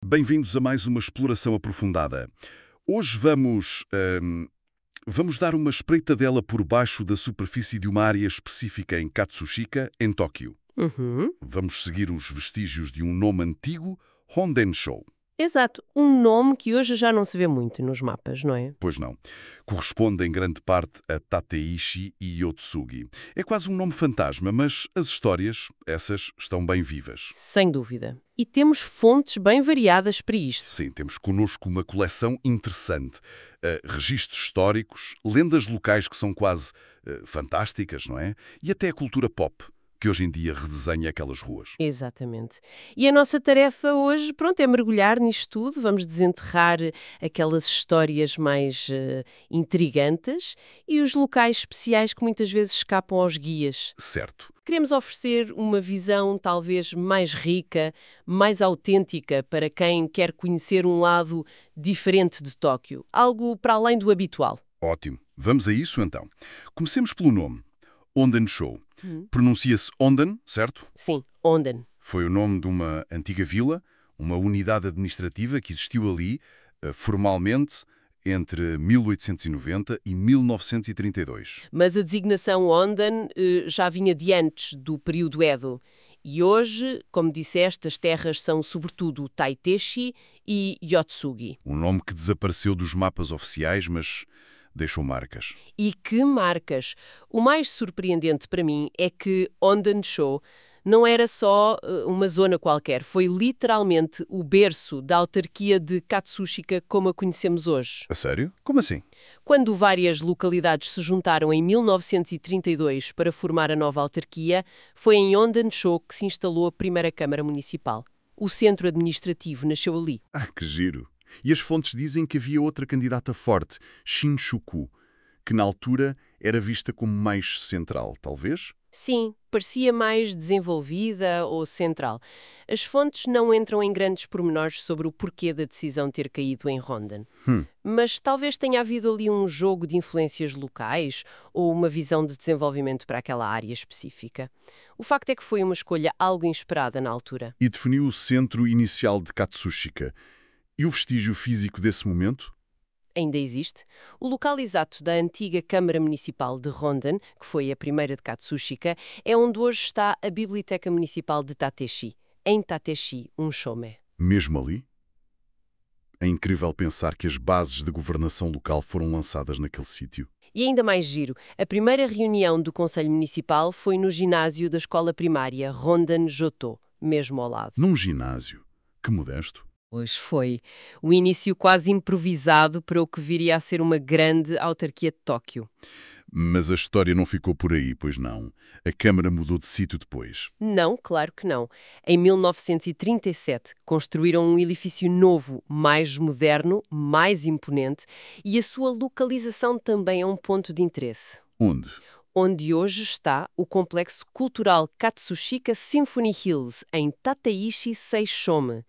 Bem-vindos a mais uma exploração aprofundada. Hoje vamos dar uma espreitadela por baixo da superfície de uma área específica em Katsushika, em Tóquio. Uhum. Vamos seguir os vestígios de um nome antigo, Hondensho. Exato, um nome que hoje já não se vê muito nos mapas, não é? Pois não. Corresponde em grande parte a Tateishi e Yotsugi. É quase um nome fantasma, mas as histórias, essas, estão bem vivas. Sem dúvida. E temos fontes bem variadas para isto. Sim, temos connosco uma coleção interessante. Registros históricos, lendas locais que são quase fantásticas, não é? E até a cultura pop, que hoje em dia redesenha aquelas ruas. Exatamente. E a nossa tarefa hoje, é mergulhar nisto tudo. Vamos desenterrar aquelas histórias mais intrigantes e os locais especiais que muitas vezes escapam aos guias. Certo. Queremos oferecer uma visão talvez mais rica, mais autêntica para quem quer conhecer um lado diferente de Tóquio. Algo para além do habitual. Ótimo. Vamos a isso, então. Comecemos pelo nome. Ondensho. Hum. Pronuncia-se Onden, certo? Sim, Onden. Foi o nome de uma antiga vila, uma unidade administrativa que existiu ali, formalmente, entre 1890 e 1932. Mas a designação Onden já vinha de antes do período Edo. E hoje, como disseste, as terras são sobretudo Taiteshi e Yotsugi. Um nome que desapareceu dos mapas oficiais, mas deixou marcas. E que marcas! O mais surpreendente para mim é que Ondensho não era só uma zona qualquer, foi literalmente o berço da autarquia de Katsushika como a conhecemos hoje. A sério? Como assim? Quando várias localidades se juntaram em 1932 para formar a nova autarquia, foi em Ondensho que se instalou a primeira Câmara Municipal. O centro administrativo nasceu ali. Ah, que giro! E as fontes dizem que havia outra candidata forte, Shinshuku, que na altura era vista como mais central, talvez? Sim, parecia mais desenvolvida ou central. As fontes não entram em grandes pormenores sobre o porquê da decisão ter caído em Rondon. Mas talvez tenha havido ali um jogo de influências locais ou uma visão de desenvolvimento para aquela área específica. O facto é que foi uma escolha algo inesperada na altura. E definiu o centro inicial de Katsushika. E o vestígio físico desse momento? Ainda existe. O local exato da antiga Câmara Municipal de Rondon, que foi a primeira de Katsushika, é onde hoje está a Biblioteca Municipal de Tateshi, em Tateshi, um shome. Mesmo ali? É incrível pensar que as bases de governação local foram lançadas naquele sítio. E ainda mais giro, a primeira reunião do Conselho Municipal foi no ginásio da escola primária Rondon Jotô, mesmo ao lado. Num ginásio. Que modesto. Pois foi. O início quase improvisado para o que viria a ser uma grande autarquia de Tóquio. Mas a história não ficou por aí, pois não. A Câmara mudou de sítio depois. Não, claro que não. Em 1937, construíram um edifício novo, mais moderno, mais imponente, e a sua localização também é um ponto de interesse. Onde? Onde hoje está o Complexo Cultural Katsushika Symphony Hills, em Tateishi Seishome.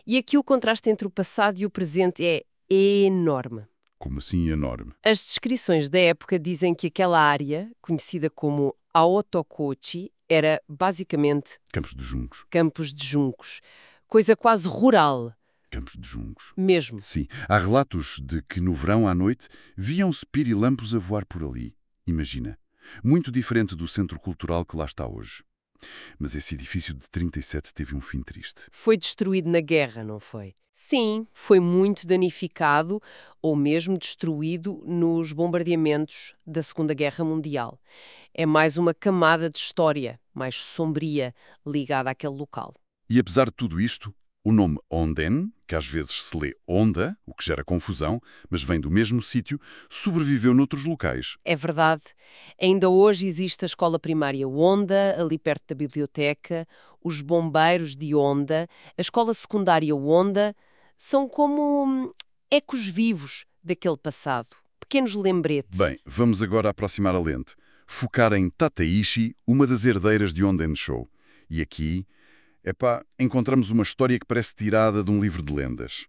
E aqui o contraste entre o passado e o presente é enorme. Como assim enorme? As descrições da época dizem que aquela área, conhecida como Aotokochi, era basicamente Campos de juncos. campos de juncos. Coisa quase rural, Campos de juncos. mesmo. Sim, há relatos de que no verão à noite viam-se pirilampos a voar por ali. Imagina. Muito diferente do centro cultural que lá está hoje. Mas esse edifício de 37 teve um fim triste. Foi destruído na guerra, não foi? Sim, foi muito danificado ou mesmo destruído nos bombardeamentos da Segunda Guerra Mundial. É mais uma camada de história, mais sombria, ligada àquele local. E apesar de tudo isto, o nome Onden, que às vezes se lê Onda, o que gera confusão, mas vem do mesmo sítio, sobreviveu noutros locais. É verdade. Ainda hoje existe a escola primária Onda, ali perto da biblioteca, os bombeiros de Onda, a escola secundária Onda, são como ecos vivos daquele passado, pequenos lembretes. Bem, vamos agora aproximar a lente. Focar em Tateishi, uma das herdeiras de Ondensho. E aqui, encontramos uma história que parece tirada de um livro de lendas.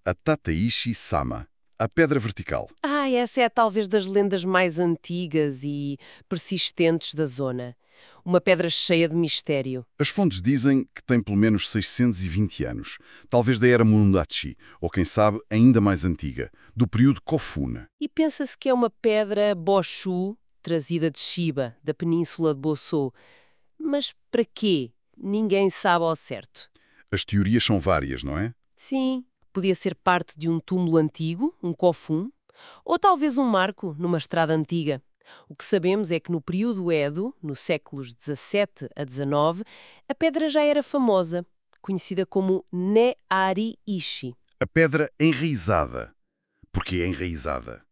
A Tateishi-sama, a pedra vertical. Essa é talvez das lendas mais antigas e persistentes da zona. Uma pedra cheia de mistério. As fontes dizem que tem pelo menos 620 anos, talvez da era Musashi, ou quem sabe ainda mais antiga, do período Kofuna. E pensa-se que é uma pedra Boshu, trazida de Shiba, da península de Bossou. Mas para quê? Ninguém sabe ao certo. As teorias são várias, não é? Sim, podia ser parte de um túmulo antigo, um Kofun, ou talvez um marco numa estrada antiga. O que sabemos é que no período Edo, nos séculos XVII a XIX, a pedra já era famosa, conhecida como Ne-ari-ishi, A pedra enraizada. Porquê enraizada?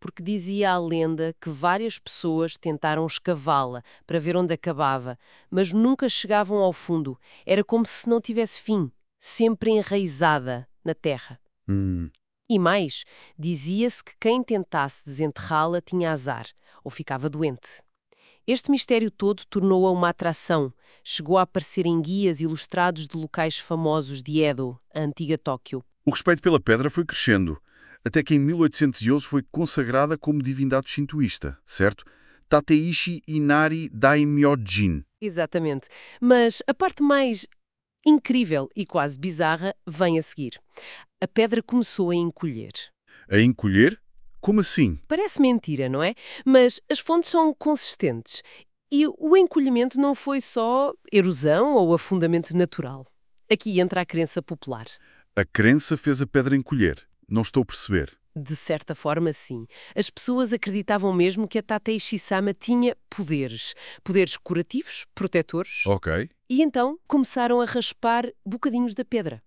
porque dizia a lenda que várias pessoas tentaram escavá-la para ver onde acabava, mas nunca chegavam ao fundo. Era como se não tivesse fim, sempre enraizada na terra. E mais, dizia-se que quem tentasse desenterrá-la tinha azar, ou ficava doente. Este mistério todo tornou-a uma atração. Chegou a aparecer em guias ilustrados de locais famosos de Edo, a antiga Tóquio. O respeito pela pedra foi crescendo, até que em 1811 foi consagrada como divindade shintoísta, certo? Tateishi Inari Daimyojin. Exatamente. Mas a parte mais incrível e quase bizarra vem a seguir. A pedra começou a encolher. A encolher? Como assim? Parece mentira, não é? Mas as fontes são consistentes. E o encolhimento não foi só erosão ou afundamento natural. Aqui entra a crença popular. A crença fez a pedra encolher. Não estou a perceber. De certa forma, sim. As pessoas acreditavam mesmo que a Tateishi-sama tinha poderes. Poderes curativos, protetores. Ok. E então começaram a raspar bocadinhos da pedra.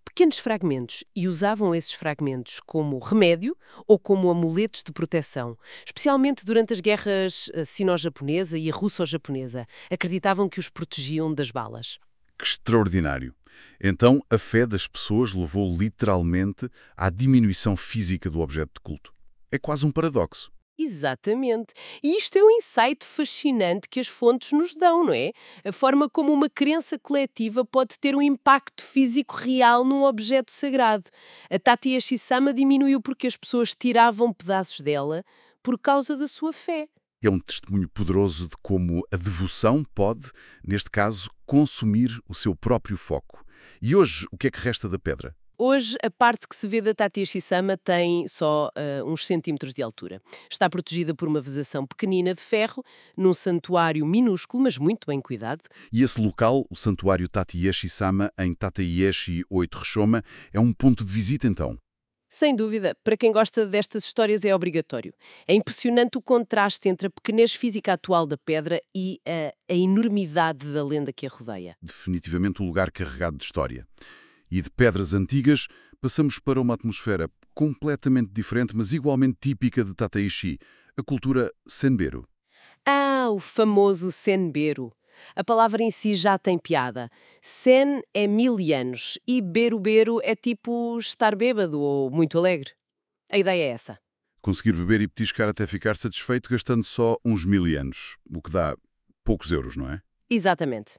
Pequenos fragmentos, e usavam esses fragmentos como remédio ou como amuletos de proteção, especialmente durante as guerras sino-japonesa e a russo-japonesa. Acreditavam que os protegiam das balas. Que extraordinário. Então, a fé das pessoas levou literalmente à diminuição física do objeto de culto. É quase um paradoxo. Exatamente. E isto é um insight fascinante que as fontes nos dão, não é? A forma como uma crença coletiva pode ter um impacto físico real num objeto sagrado. A Tateishi-sama diminuiu porque as pessoas tiravam pedaços dela por causa da sua fé. É um testemunho poderoso de como a devoção pode, neste caso, consumir o seu próprio foco. E hoje, o que é que resta da pedra? Hoje, a parte que se vê da Tateishi-sama tem só uns centímetros de altura. Está protegida por uma vezação pequenina de ferro, num santuário minúsculo, mas muito bem cuidado. E esse local, o Santuário Tateishi-sama, em Tateishi 8 Reshoma, é um ponto de visita então. Sem dúvida, para quem gosta destas histórias é obrigatório. É impressionante o contraste entre a pequenez física atual da pedra e a enormidade da lenda que a rodeia. Definitivamente um lugar carregado de história. E de pedras antigas, passamos para uma atmosfera completamente diferente, mas igualmente típica de Tateishi, a cultura senbero. Ah, o famoso senbero. A palavra em si já tem piada. Sen é 1000 anos e beru-beru é tipo estar bêbado ou muito alegre. A ideia é essa. Conseguir beber e petiscar até ficar satisfeito gastando só uns 1000 anos, o que dá poucos euros, não é? Exatamente.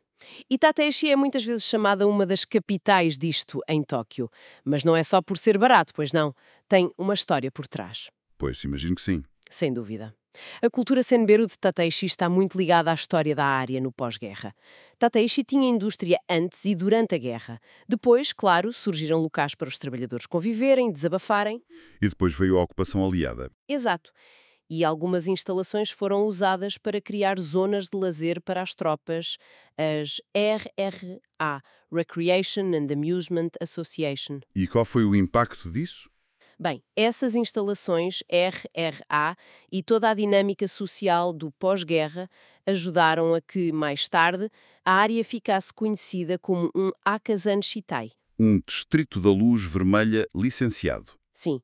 E Tateishi é muitas vezes chamada uma das capitais disto em Tóquio. Mas não é só por ser barato, pois não. Tem uma história por trás. Pois, imagino que sim. Sem dúvida. A cultura senbero de Tateishi está muito ligada à história da área no pós-guerra. Tateishi tinha indústria antes e durante a guerra. Depois, claro, surgiram locais para os trabalhadores conviverem, desabafarem. E depois veio a ocupação aliada. Exato. E algumas instalações foram usadas para criar zonas de lazer para as tropas, as RRA, Recreation and Amusement Association. E qual foi o impacto disso? Bem, essas instalações RRA e toda a dinâmica social do pós-guerra ajudaram a que, mais tarde, a área ficasse conhecida como um Akazan Shitai. Um distrito da luz vermelha licenciado. Sim,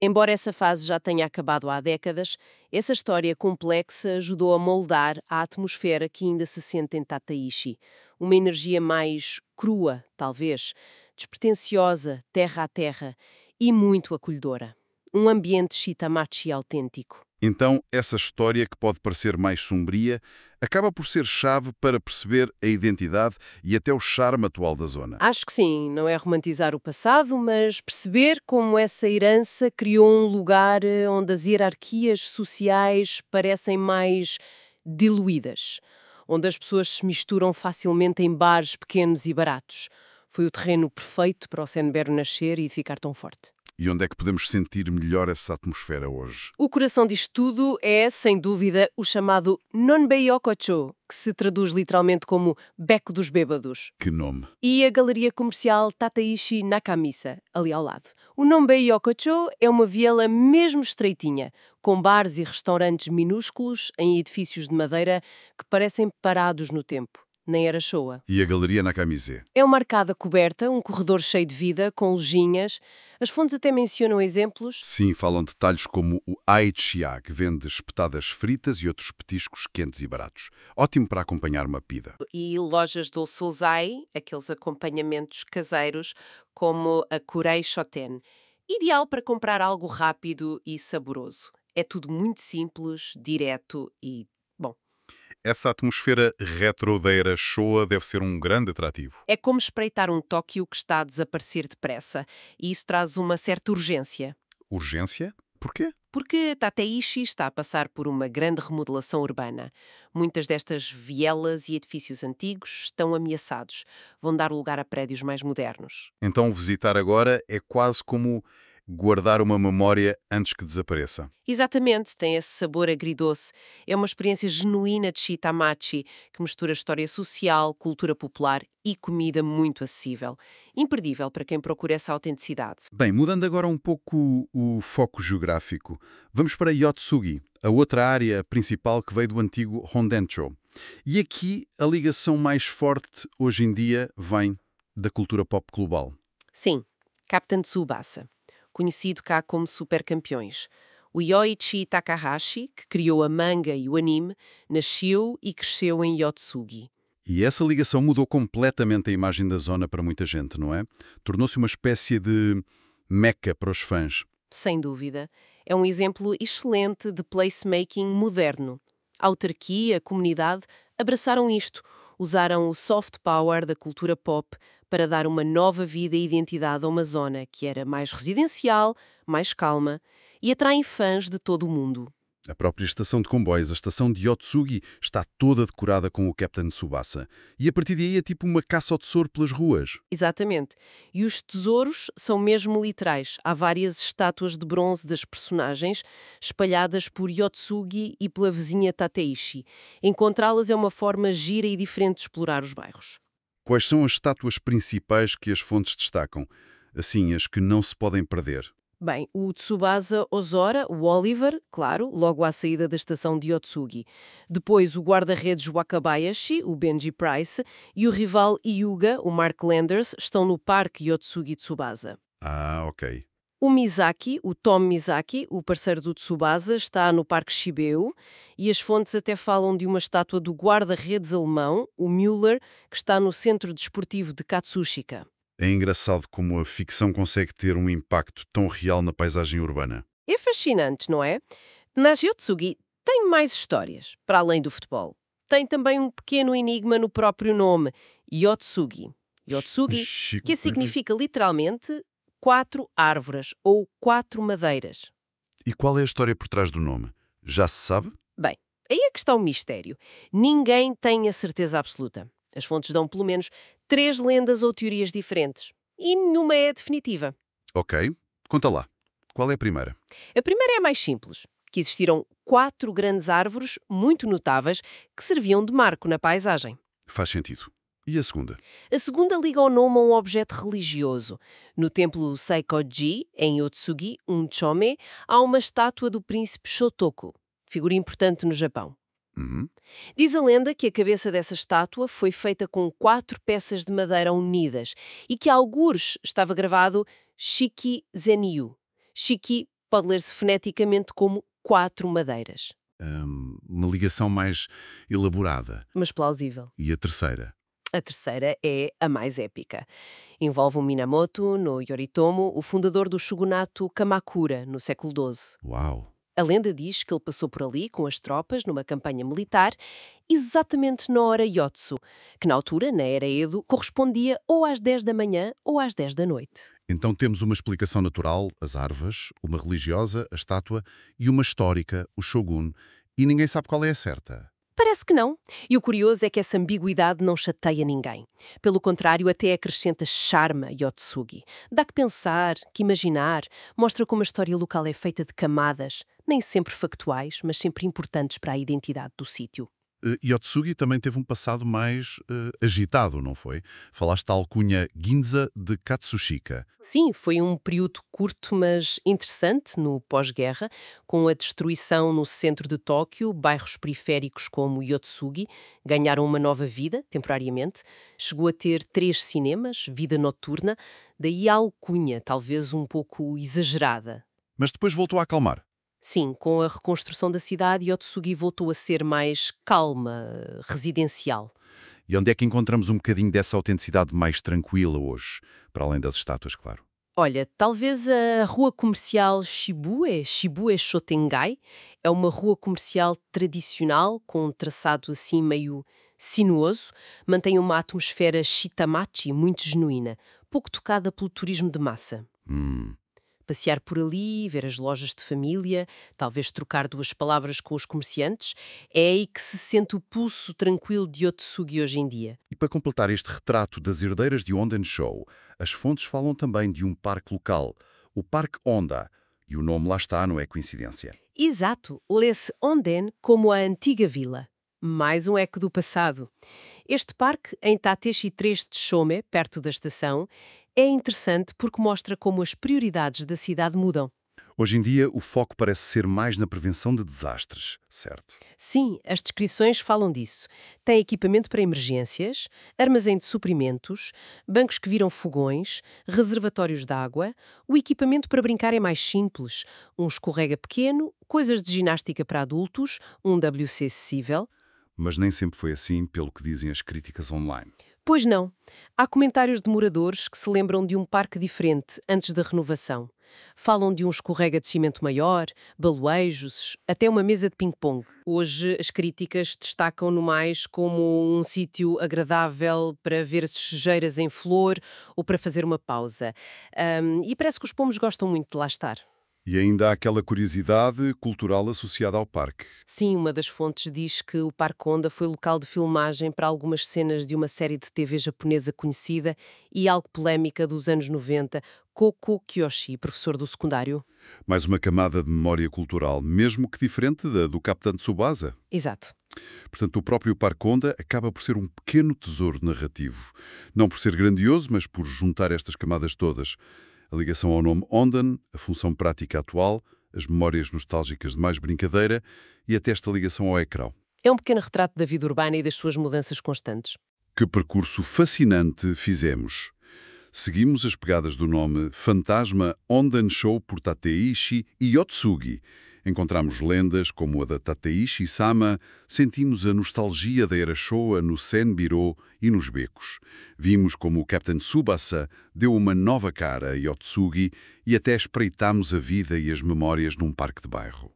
embora essa fase já tenha acabado há décadas, essa história complexa ajudou a moldar a atmosfera que ainda se sente em Tateishi. Uma energia mais crua, talvez, despretensiosa, terra a terra, e muito acolhedora. Um ambiente shitamachi autêntico. Então, essa história, que pode parecer mais sombria, acaba por ser chave para perceber a identidade e até o charme atual da zona. Acho que sim, não é romantizar o passado, mas perceber como essa herança criou um lugar onde as hierarquias sociais parecem mais diluídas. onde as pessoas se misturam facilmente em bares pequenos e baratos. Foi o terreno perfeito para o Senbero nascer e ficar tão forte. E onde é que podemos sentir melhor essa atmosfera hoje? O coração disto tudo é, sem dúvida, o chamado Nonbei-yokocho, que se traduz literalmente como Beco dos Bêbados. Que nome? E a galeria comercial Tateishi Nakamisa, ali ao lado. O Nonbei-yokocho é uma viela mesmo estreitinha, com bares e restaurantes minúsculos em edifícios de madeira que parecem parados no tempo. Nem era Showa. E a Galeria Nakamizé? É uma arcada coberta, um corredor cheio de vida, com lojinhas. As fontes até mencionam exemplos. Sim, falam detalhes como o Aichiya, que vende espetadas fritas e outros petiscos quentes e baratos. Ótimo para acompanhar uma pida. E lojas do Sozai, aqueles acompanhamentos caseiros, como a Kurei Shoten. Ideal para comprar algo rápido e saboroso. É tudo muito simples, direto e bom. Essa atmosfera retro da era Showa deve ser um grande atrativo. É como espreitar um Tóquio que está a desaparecer depressa, e isso traz uma certa urgência. Urgência? Porquê? Porque Tateishi está a passar por uma grande remodelação urbana. Muitas destas vielas e edifícios antigos estão ameaçados. Vão dar lugar a prédios mais modernos. Então visitar agora é quase como guardar uma memória antes que desapareça. Exatamente, tem esse sabor agridoce. É uma experiência genuína de Shitamachi, que mistura história social, cultura popular e comida muito acessível. Imperdível para quem procura essa autenticidade. Bem, mudando agora um pouco o foco geográfico, vamos para Yotsugi, a outra área principal que veio do antigo Hondencho. E aqui a ligação mais forte hoje em dia vem da cultura pop global. Sim, Captain Tsubasa, conhecido cá como Supercampeões. O Yoichi Takahashi, que criou a manga e o anime, nasceu e cresceu em Yotsugi. E essa ligação mudou completamente a imagem da zona para muita gente, não é? Tornou-se uma espécie de meca para os fãs. Sem dúvida. É um exemplo excelente de placemaking moderno. A autarquia, a comunidade, abraçaram isto. Usaram o soft power da cultura pop para dar uma nova vida e identidade a uma zona que era mais residencial, mais calma e atraem fãs de todo o mundo. A própria estação de comboios, a estação de Yotsugi, está toda decorada com o Captain Tsubasa. E a partir daí é tipo uma caça ao tesouro pelas ruas. Exatamente. E os tesouros são mesmo literais. Há várias estátuas de bronze das personagens espalhadas por Yotsugi e pela vizinha Tateishi. Encontrá-las é uma forma gira e diferente de explorar os bairros. Quais são as estátuas principais que as fontes destacam? Assim, as que não se podem perder. Bem, o Tsubasa Ozora, o Oliver, claro, logo à saída da estação de Yotsugi. Depois o guarda-redes Wakabayashi, o Benji Price, e o rival Hyuga, o Mark Landers, estão no Parque Yotsugi Tsubasa. Ah, ok. O Mizaki, o Tom Mizaki, o parceiro do Tsubasa, está no Parque Shibeu e as fontes até falam de uma estátua do guarda-redes alemão, o Müller, que está no Centro Desportivo de Katsushika. É engraçado como a ficção consegue ter um impacto tão real na paisagem urbana. É fascinante, não é? Nas Yotsugi tem mais histórias, para além do futebol. Tem também um pequeno enigma no próprio nome, Yotsugi. Yotsugi, que significa literalmente 4 árvores ou 4 madeiras. E qual é a história por trás do nome? Já se sabe? Bem, aí é que está o mistério. Ninguém tem a certeza absoluta. As fontes dão pelo menos 3 lendas ou teorias diferentes. E nenhuma é definitiva. Ok, conta lá. Qual é a primeira? A primeira é a mais simples, que existiram 4 grandes árvores muito notáveis que serviam de marco na paisagem. Faz sentido. E a segunda? A segunda liga o nome a um objeto religioso. No templo Seikoji, em Yotsugi, um chome, há uma estátua do príncipe Shotoku, figura importante no Japão. Diz a lenda que a cabeça dessa estátua foi feita com 4 peças de madeira unidas e que algures estava gravado Shiki Zenyu. Shiki pode ler-se foneticamente como 4 madeiras. Uma ligação mais elaborada. Mas plausível. E a terceira? A terceira é a mais épica. Envolve um Minamoto no Yoritomo, o fundador do shogunato Kamakura, no século XII. Uau! A lenda diz que ele passou por ali com as tropas numa campanha militar exatamente na hora Yotsu, que na altura, na era Edo, correspondia ou às 10 da manhã ou às 10 da noite. Então temos uma explicação natural, as árvores, uma religiosa, a estátua, e uma histórica, o shogun, e ninguém sabe qual é a certa. Parece que não. E o curioso é que essa ambiguidade não chateia ninguém. Pelo contrário, até acrescenta charme a Yotsugi. Dá que pensar, que imaginar, mostra como a história local é feita de camadas, nem sempre factuais, mas sempre importantes para a identidade do sítio. Yotsugi também teve um passado mais agitado, não foi? Falaste da alcunha Ginza de Katsushika. Sim, foi um período curto, mas interessante no pós-guerra, com a destruição no centro de Tóquio, bairros periféricos como Yotsugi ganharam uma nova vida, temporariamente. Chegou a ter 3 cinemas, vida noturna, daí a alcunha, talvez um pouco exagerada. Mas depois voltou a acalmar. Sim, com a reconstrução da cidade, Yotsugi voltou a ser mais calma, residencial. E onde é que encontramos um bocadinho dessa autenticidade mais tranquila hoje? Para além das estátuas, claro. Olha, talvez a rua comercial Shibue Shotengai, é uma rua comercial tradicional, com um traçado assim meio sinuoso, mantém uma atmosfera shitamachi muito genuína, pouco tocada pelo turismo de massa. Hum. Passear por ali, ver as lojas de família, talvez trocar 2 palavras com os comerciantes, é aí que se sente o pulso tranquilo de Yotsugi hoje em dia. E para completar este retrato das herdeiras de Ondenshow, as fontes falam também de um parque local, o Parque Onda. E o nome lá está, não é coincidência. Exato, lê-se Onden como a antiga vila. Mais um eco do passado. Este parque, em Tateshi 3 de Shome, perto da estação, é interessante porque mostra como as prioridades da cidade mudam. Hoje em dia, o foco parece ser mais na prevenção de desastres, certo? Sim, as descrições falam disso. Tem equipamento para emergências, armazém de suprimentos, bancos que viram fogões, reservatórios de água. O equipamento para brincar é mais simples. Um escorrega pequeno, coisas de ginástica para adultos, um WC acessível. Mas nem sempre foi assim, pelo que dizem as críticas online. Pois não. Há comentários de moradores que se lembram de um parque diferente antes da renovação. Falam de um escorrega de cimento maior, baloejos, até uma mesa de ping-pong. Hoje as críticas destacam-no mais como um sítio agradável para ver as sujeiras em flor ou para fazer uma pausa. E parece que os pomos gostam muito de lá estar. E ainda há aquela curiosidade cultural associada ao parque. Sim, uma das fontes diz que o Parque Onda foi local de filmagem para algumas cenas de uma série de TV japonesa conhecida e algo polémica dos anos 90, Koko Kyoshi, professor do secundário. Mais uma camada de memória cultural, mesmo que diferente da do Capitão Tsubasa. Exato. Portanto, o próprio Parque Onda acaba por ser um pequeno tesouro narrativo. Não por ser grandioso, mas por juntar estas camadas todas. A ligação ao nome Onden, a função prática atual, as memórias nostálgicas de mais brincadeira e até esta ligação ao ecrã. É um pequeno retrato da vida urbana e das suas mudanças constantes. Que percurso fascinante fizemos! Seguimos as pegadas do nome Fantasma Ondenshow por Tateishi e Yotsugi. Encontramos lendas como a da Tateishi-sama, sentimos a nostalgia da era Showa no Senbiro e nos becos. Vimos como o Capitão Tsubasa deu uma nova cara a Yotsugi e até espreitámos a vida e as memórias num parque de bairro.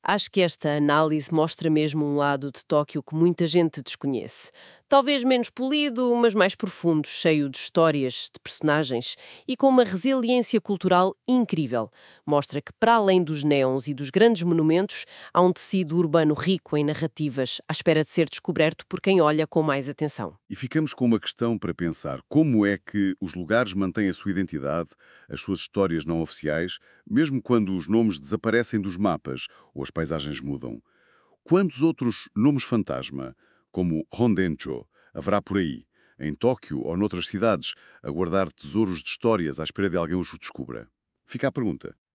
Acho que esta análise mostra mesmo um lado de Tóquio que muita gente desconhece. Talvez menos polido, mas mais profundo, cheio de histórias, de personagens e com uma resiliência cultural incrível. Mostra que, para além dos neons e dos grandes monumentos, há um tecido urbano rico em narrativas, à espera de ser descoberto por quem olha com mais atenção. E ficamos com uma questão para pensar. Como é que os lugares mantêm a sua identidade, as suas histórias não oficiais, mesmo quando os nomes desaparecem dos mapas ou as paisagens mudam? Quantos outros nomes fantasma, como Hondencho, haverá por aí, em Tóquio ou noutras cidades, a guardar tesouros de histórias à espera de alguém os descubra? Fica a pergunta.